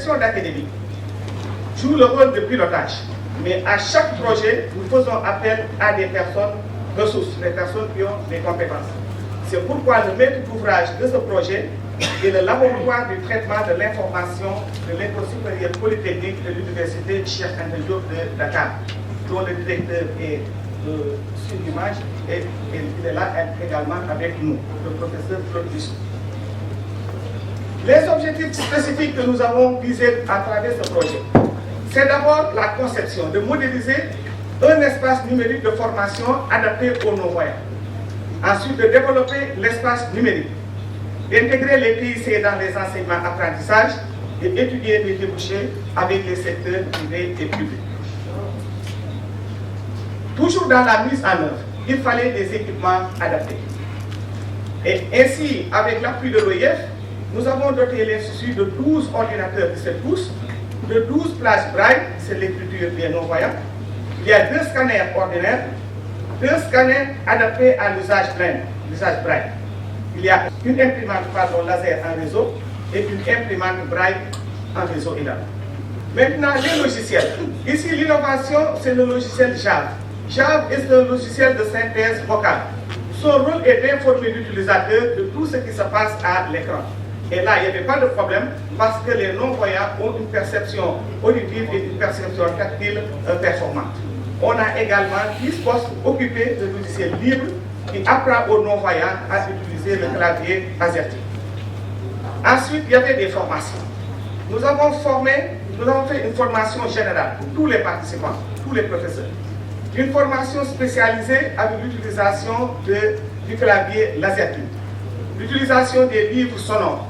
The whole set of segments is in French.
direction d'académie joue le rôle de pilotage, mais à chaque projet, nous faisons appel à des personnes ressources, des personnes qui ont des compétences. C'est pourquoi le maître d'ouvrage de ce projet est le laboratoire du traitement de l'information de l'École supérieure polytechnique de l'Université Cheikh Anta Diop de Dakar, dont le directeur est sur l'image et il est là également avec nous, le professeur Claude Bissou. Les objectifs spécifiques que nous avons visés à travers ce projet, c'est d'abord la conception, de modéliser un espace numérique de formation adapté aux non-voyants. Ensuite, de développer l'espace numérique, d'intégrer les PIC dans les enseignements apprentissages et étudier les débouchés avec les secteurs privés et publics. Toujours dans la mise en œuvre, il fallait des équipements adaptés. Et ainsi, avec l'appui de l'OIF, nous avons doté l'Institut de 12 ordinateurs 17 pouces, de 12 plages braille, c'est l'écriture des non-voyants. Il y a 2 scanners ordinaires, 2 scanners adaptés à l'usage braille. Il y a une imprimante laser en réseau et une imprimante braille en réseau également. Maintenant, les logiciels. Ici, l'innovation, c'est le logiciel JAV. JAV est un logiciel de synthèse vocale. Son rôle est d'informer l'utilisateur de tout ce qui se passe à l'écran. Et là, il n'y avait pas de problème parce que les non-voyants ont une perception auditive et une perception tactile performante. On a également 10 postes occupés de logiciels libres qui apprend aux non-voyants à utiliser le clavier AZERTY. Ensuite, il y avait des formations. Nous avons fait une formation générale pour tous les participants, tous les professeurs. Une formation spécialisée avec l'utilisation du clavier LaserTube, l'utilisation des livres sonores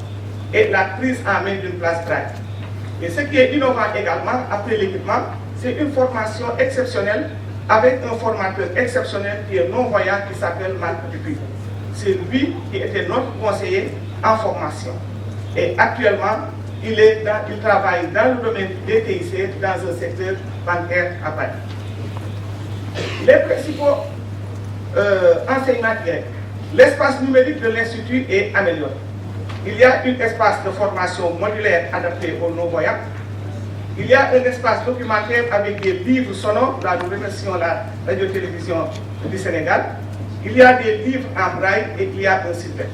et la prise en main d'une place braille. Et ce qui est innovant également, après l'équipement, c'est une formation exceptionnelle avec un formateur exceptionnel qui est non-voyant qui s'appelle Marc Dupuis. C'est lui qui était notre conseiller en formation. Et actuellement, il travaille dans le domaine des TIC dans un secteur bancaire à Paris. Les principaux enseignements directs. L'espace numérique de l'Institut est amélioré. Il y a un espace de formation modulaire adapté aux non-voyants. Il y a un espace documentaire avec des livres sonores. Là, nous remercions la radio-télévision du Sénégal. Il y a des livres en braille et il y a un site web.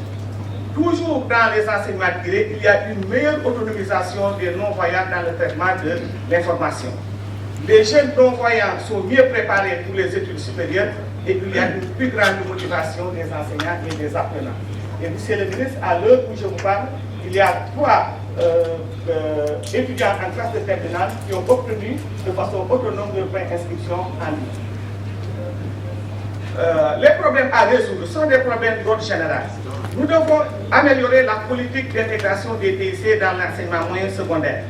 Toujours dans les enseignements directs, il y a une meilleure autonomisation des non-voyants dans le traitement de l'information. Les jeunes non-voyants sont mieux préparés pour les études supérieures et il y a une plus grande motivation des enseignants et des apprenants. Et monsieur le ministre, à l'heure où je vous parle, il y a 3 étudiants en classe de terminale qui ont obtenu de façon autonome leur inscription en ligne. Les problèmes à résoudre sont des problèmes d'ordre général. Nous devons améliorer la politique d'intégration des TIC dans l'enseignement moyen secondaire.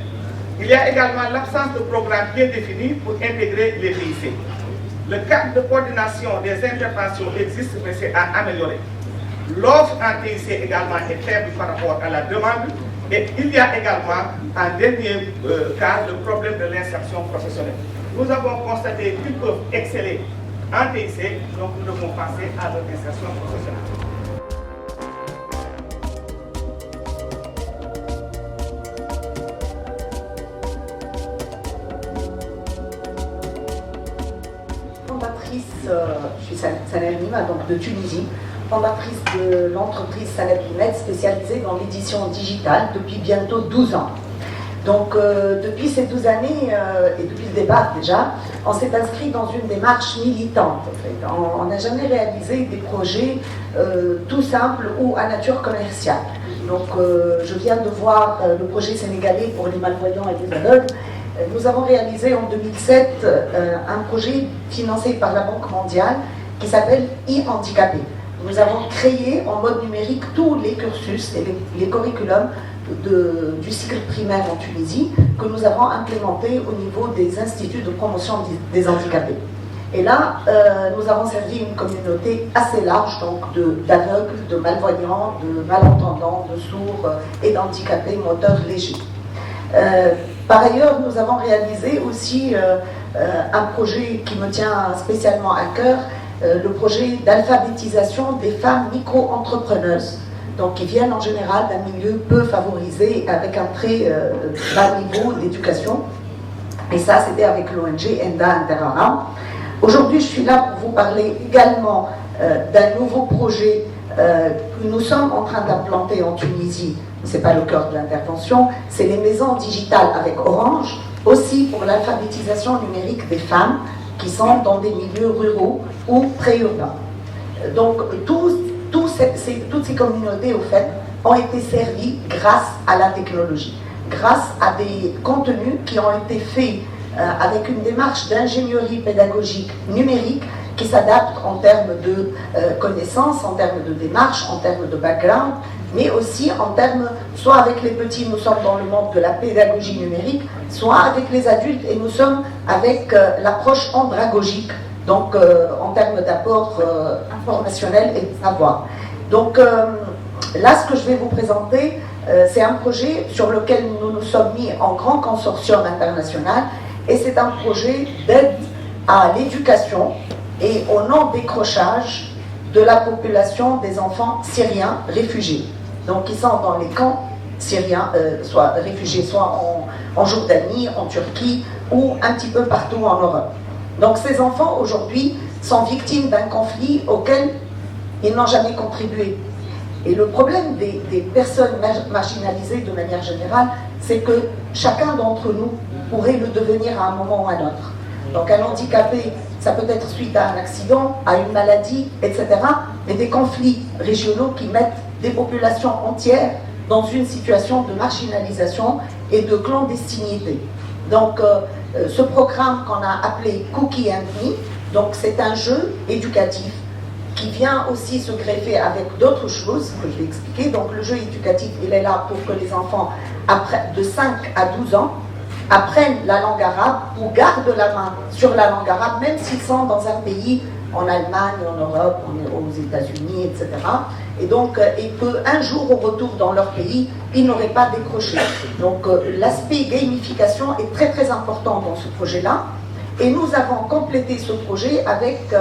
Il y a également l'absence de programme bien défini pour intégrer les TIC. Le cadre de coordination des interventions existe, mais c'est à améliorer. L'offre en TIC également est faible par rapport à la demande. Et il y a également, en dernier cas, le problème de l'insertion professionnelle. Nous avons constaté qu'ils peuvent exceller en TIC, donc nous devons passer à leur insertion professionnelle. Je suis Salah Nima, donc de Tunisie, fondatrice de l'entreprise Salabinet, spécialisée dans l'édition digitale depuis bientôt 12 ans. Donc depuis ces 12 années, et depuis le départ déjà, on s'est inscrit dans une démarche militante. En fait. On n'a jamais réalisé des projets tout simples ou à nature commerciale. Donc je viens de voir le projet sénégalais pour les malvoyants et les aveugles. Nous avons réalisé en 2007 un projet financé par la Banque mondiale qui s'appelle e-handicapé. Nous avons créé en mode numérique tous les cursus et les curriculums du cycle primaire en Tunisie que nous avons implémentés au niveau des instituts de promotion des handicapés. Et là, nous avons servi une communauté assez large, donc d'aveugles, de malvoyants, de malentendants, de sourds et d'handicapés moteurs légers. Par ailleurs, nous avons réalisé aussi un projet qui me tient spécialement à cœur, le projet d'alphabétisation des femmes micro-entrepreneuses donc qui viennent en général d'un milieu peu favorisé, avec un très bas niveau d'éducation. Et ça, c'était avec l'ONG Enda Interaram. Aujourd'hui, je suis là pour vous parler également d'un nouveau projet que nous sommes en train d'implanter en Tunisie. Ce n'est pas le cœur de l'intervention, c'est les maisons digitales avec Orange, aussi pour l'alphabétisation numérique des femmes qui sont dans des milieux ruraux ou préurbains. Donc, toutes ces communautés, au fait, ont été servies grâce à la technologie, grâce à des contenus qui ont été faits avec une démarche d'ingénierie pédagogique numérique qui s'adapte en termes de connaissances, en termes de démarche, en termes de background, mais aussi en termes, soit avec les petits, nous sommes dans le monde de la pédagogie numérique, soit avec les adultes, et nous sommes avec l'approche andragogique, donc en termes d'apport informationnel et de savoir. Donc là, ce que je vais vous présenter, c'est un projet sur lequel nous nous sommes mis en grand consortium international, et c'est un projet d'aide à l'éducation et au non-décrochage de la population des enfants syriens réfugiés. Donc ils sont dans les camps syriens, soit réfugiés, soit en Jordanie, en Turquie ou un petit peu partout en Europe. Donc ces enfants aujourd'hui sont victimes d'un conflit auquel ils n'ont jamais contribué. Et le problème des personnes marginalisées de manière générale, c'est que chacun d'entre nous pourrait le devenir à un moment ou à un autre. Donc un handicapé, ça peut être suite à un accident, à une maladie, etc. Mais des conflits régionaux qui mettent des populations entières dans une situation de marginalisation et de clandestinité. Donc ce programme qu'on a appelé Cookie and Me, donc c'est un jeu éducatif qui vient aussi se greffer avec d'autres choses que je vais expliquer. Donc le jeu éducatif, il est là pour que les enfants de 5 à 12 ans apprennent la langue arabe ou gardent la main sur la langue arabe, même s'ils sont dans un pays, en Allemagne, en Europe, aux États-Unis, etc. Et donc, et qu'un jour, au retour dans leur pays, ils n'auraient pas décroché. Donc, l'aspect gamification est très très important dans ce projet-là. Et nous avons complété ce projet avec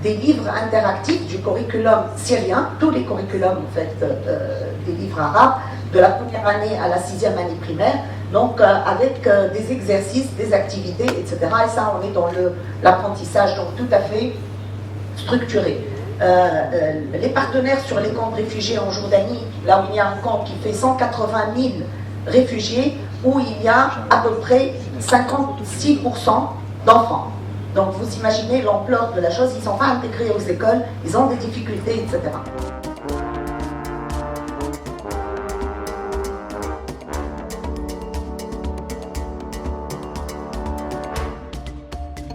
des livres interactifs du curriculum syrien, tous les curriculums en fait des livres arabes, de la première année à la 6e année primaire, donc avec des exercices, des activités, etc. Et ça, on est dans l'apprentissage donc tout à fait structuré. Les partenaires sur les camps de réfugiés en Jordanie, là où il y a un camp qui fait 180 000 réfugiés, où il y a à peu près 56% d'enfants. Donc vous imaginez l'ampleur de la chose, ils ne sont pas intégrés aux écoles, ils ont des difficultés, etc.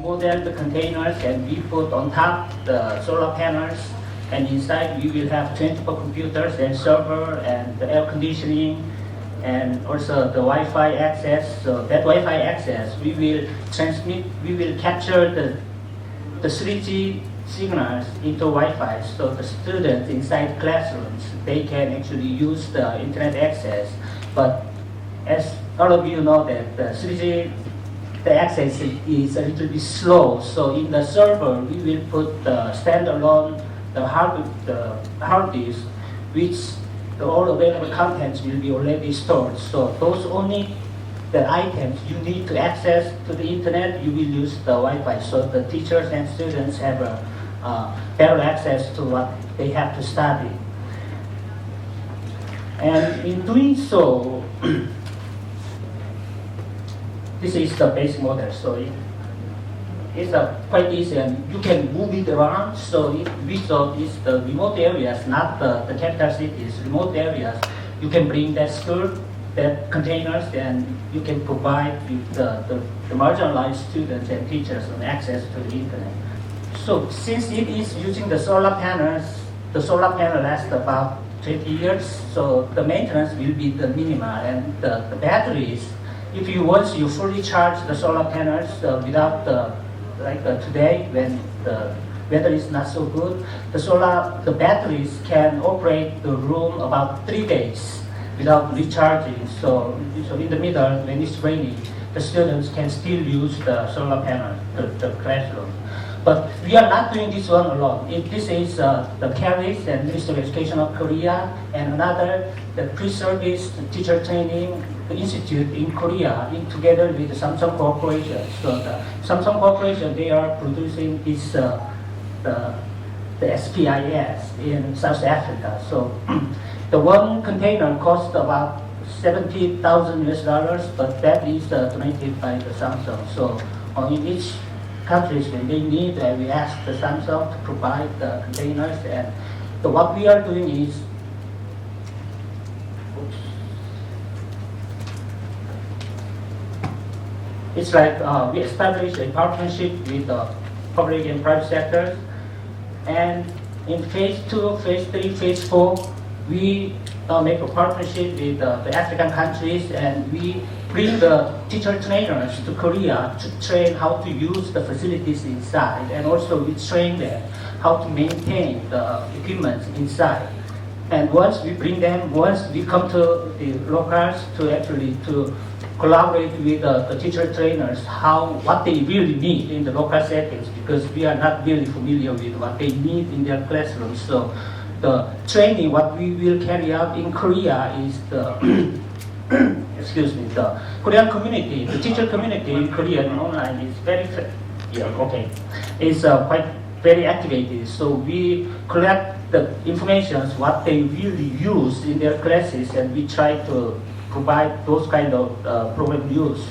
Model the containers and we put on top the solar panels, and inside we will have 24 computers and server and the air conditioning and also the Wi-Fi access. So that Wi-Fi access we will transmit, we will capture the 3G signals into Wi-Fi, so the students inside classrooms, they can actually use the internet access. But as all of you know that the 3G, the access is a little bit slow, so in the server we will put the standalone the hard disk, which all available contents will be already stored. So those only the items you need to access to the internet, you will use the Wi-Fi. So the teachers and students have a better access to what they have to study. And in doing so, this is the base model, so it's quite easy and you can move it around. So we thought it's the remote areas, not the capital cities, remote areas. You can bring that school, that containers, and you can provide with the marginalized students and teachers an access to the internet. So since it is using the solar panels, the solar panel lasts about 20 years, so the maintenance will be the minimal, and the batteries, if you once you fully charge the solar panels without today when the weather is not so good, the batteries can operate the room about 3 days without recharging. So in the middle, when it's raining, the students can still use the solar panel, the classroom. But we are not doing this one alone. This is the CARIS and Ministry of Education of Korea, and another, the pre-service teacher training institute in Korea, together with the Samsung Corporation. So the Samsung Corporation, they are producing this the SPIS in South Africa. So the one container costs about $70,000, but that is donated by the Samsung. So in each countries when they need, we ask the Samsung to provide the containers, and what we are doing is, it's like we establish a partnership with the public and private sectors, and in phase 2, phase 3, phase 4, we make a partnership with the African countries, and we bring the teacher trainers to Korea to train how to use the facilities inside, and also we train them how to maintain the equipment inside. And once we bring them, once we come to the locals to actually to collaborate with the teacher trainers, what they really need in the local settings, because we are not really familiar with what they need in their classrooms. So the training, what we will carry out in Korea is the the Korean community, the teacher community in Korea and online is quite very activated. So we collect the information, what they really use in their classes, and we try to provide those kind of program use.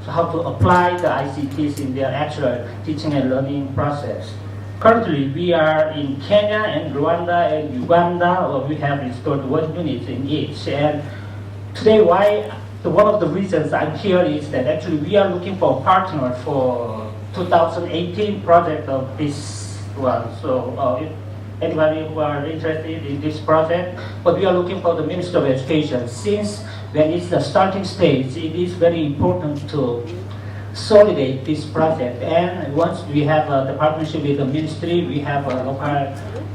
So how to apply the ICTs in their actual teaching and learning process. Currently, we are in Kenya and Rwanda and Uganda, where we have installed 1 unit in each. And today, one of the reasons I'm here is that actually we are looking for a partner for 2018 project of this one. So if anybody who are interested in this project, but we are looking for the Ministry of Education. Since when it's the starting stage, it is very important to consolidate this project. And once we have the partnership with the ministry, we have a local,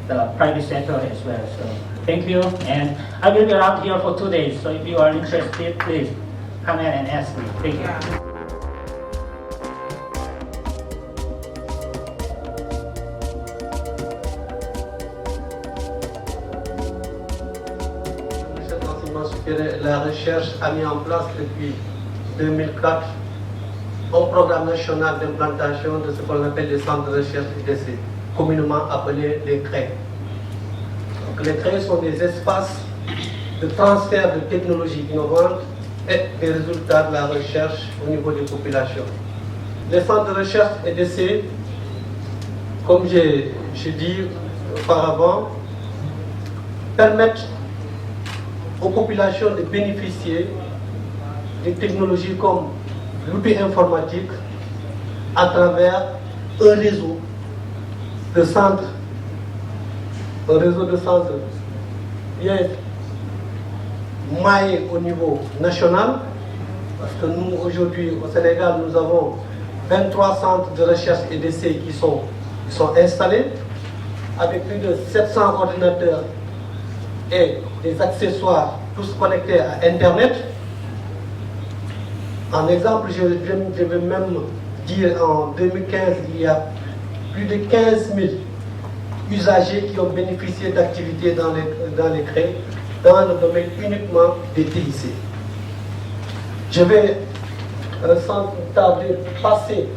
the private sector as well. So thank you, and I will be around here for 2 days. So if you are interested, please come in and ask me. Thank you. La recherche a mis en place depuis 2004 un programme national d'implantation de ce qu'on appelle les centres de recherche et d'essai, communément appelés les CRE. Donc, les CRE sont des espaces de transfert de technologies innovantes et des résultats de la recherche au niveau des populations. Les centres de recherche et d'essai, comme j'ai dit auparavant, permettent aux populations de bénéficier des technologies comme l'outil informatique à travers un réseau de centres bien maillé au niveau national, parce que nous aujourd'hui au Sénégal nous avons 23 centres de recherche et d'essai qui sont installés avec plus de 700 ordinateurs et des accessoires tous connectés à Internet. En exemple, je vais même dire en 2015, il y a plus de 15 000 usagers qui ont bénéficié d'activités dans les CRE, dans le domaine uniquement des TIC. Je vais sans tarder passer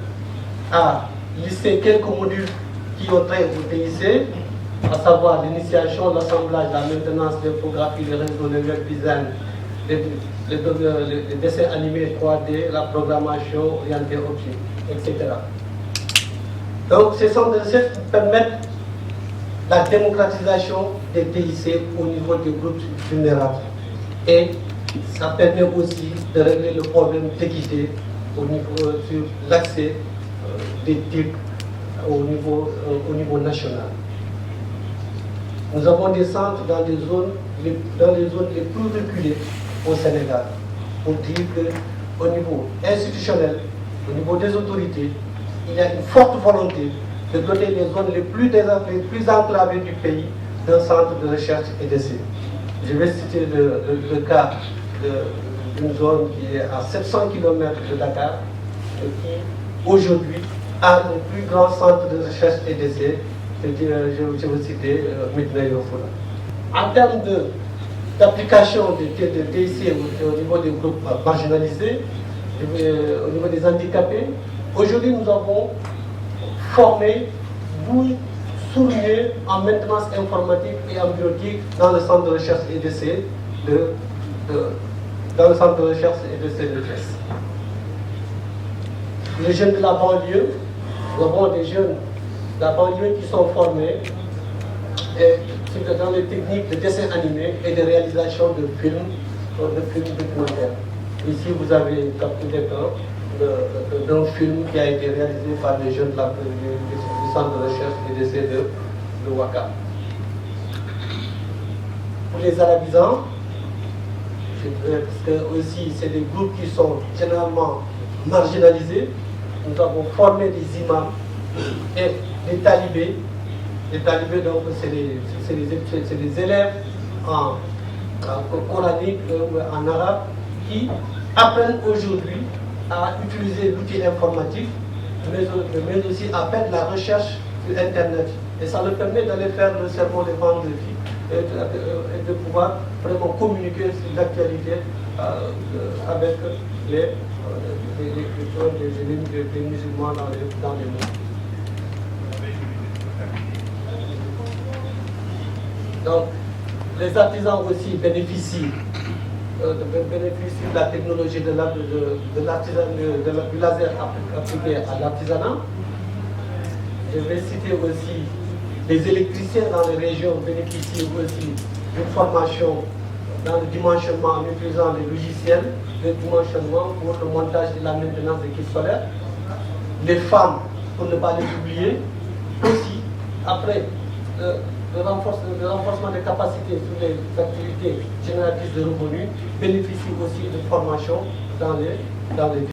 à lister quelques modules qui ont trait au TIC, à savoir l'initiation, l'assemblage, la maintenance, l'infographie, le réseau, le web design, les dessins animés 3D, la programmation orientée objet, etc. Donc ces centres de recherche permettent la démocratisation des TIC au niveau des groupes vulnérables. Et ça permet aussi de régler le problème d'équité au niveau sur l'accès des TIC au niveau national. Nous avons des centres dans les zones les plus reculées au Sénégal, pour dire qu'au niveau institutionnel, au niveau des autorités, il y a une forte volonté de doter les zones les plus enclavées du pays d'un centre de recherche et d'essai. Je vais citer le cas d'une zone qui est à 700 km de Dakar et qui aujourd'hui à un plus grand centre de recherche et d'essai, je veux citer Médina Yoro Foulah. En termes d'application de TIC au niveau des groupes marginalisés, au niveau des handicapés, aujourd'hui nous avons formé 12 sourds-muets en maintenance informatique et en bureautique dans le centre de recherche et d'essai dans le centre de recherche et d'essai de Thiès. Les jeunes de la banlieue, nous avons des jeunes de la banlieue qui sont formés dans les techniques de dessin animé et de réalisation de films documentaires. Ici, vous avez capté d'un film qui a été réalisé par les jeunes du centre de recherche et d'essai de Ouakam. Pour les arabisants, parce que aussi c'est des groupes qui sont généralement marginalisés, nous avons formé des imams et des talibés. Les talibés, donc, c'est des élèves en coranique, en arabe, qui apprennent aujourd'hui à utiliser l'outil informatique, mais aussi à faire de la recherche sur Internet. Et ça leur permet d'aller faire le sermon des vendredis et de pouvoir vraiment communiquer sur l'actualité avec les musulmans dans les mondes. Donc, les artisans aussi bénéficient de la technologie du laser appliqué à l'artisanat. Je vais citer aussi les électriciens dans les régions bénéficient aussi d'une formation dans le dimensionnement en utilisant les logiciels de dimensionnement pour le montage et la maintenance des kits solaires. Les femmes, pour ne pas les oublier, aussi, après le renforcement des capacités sur les activités génératrices de revenus, bénéficient aussi de formation dans les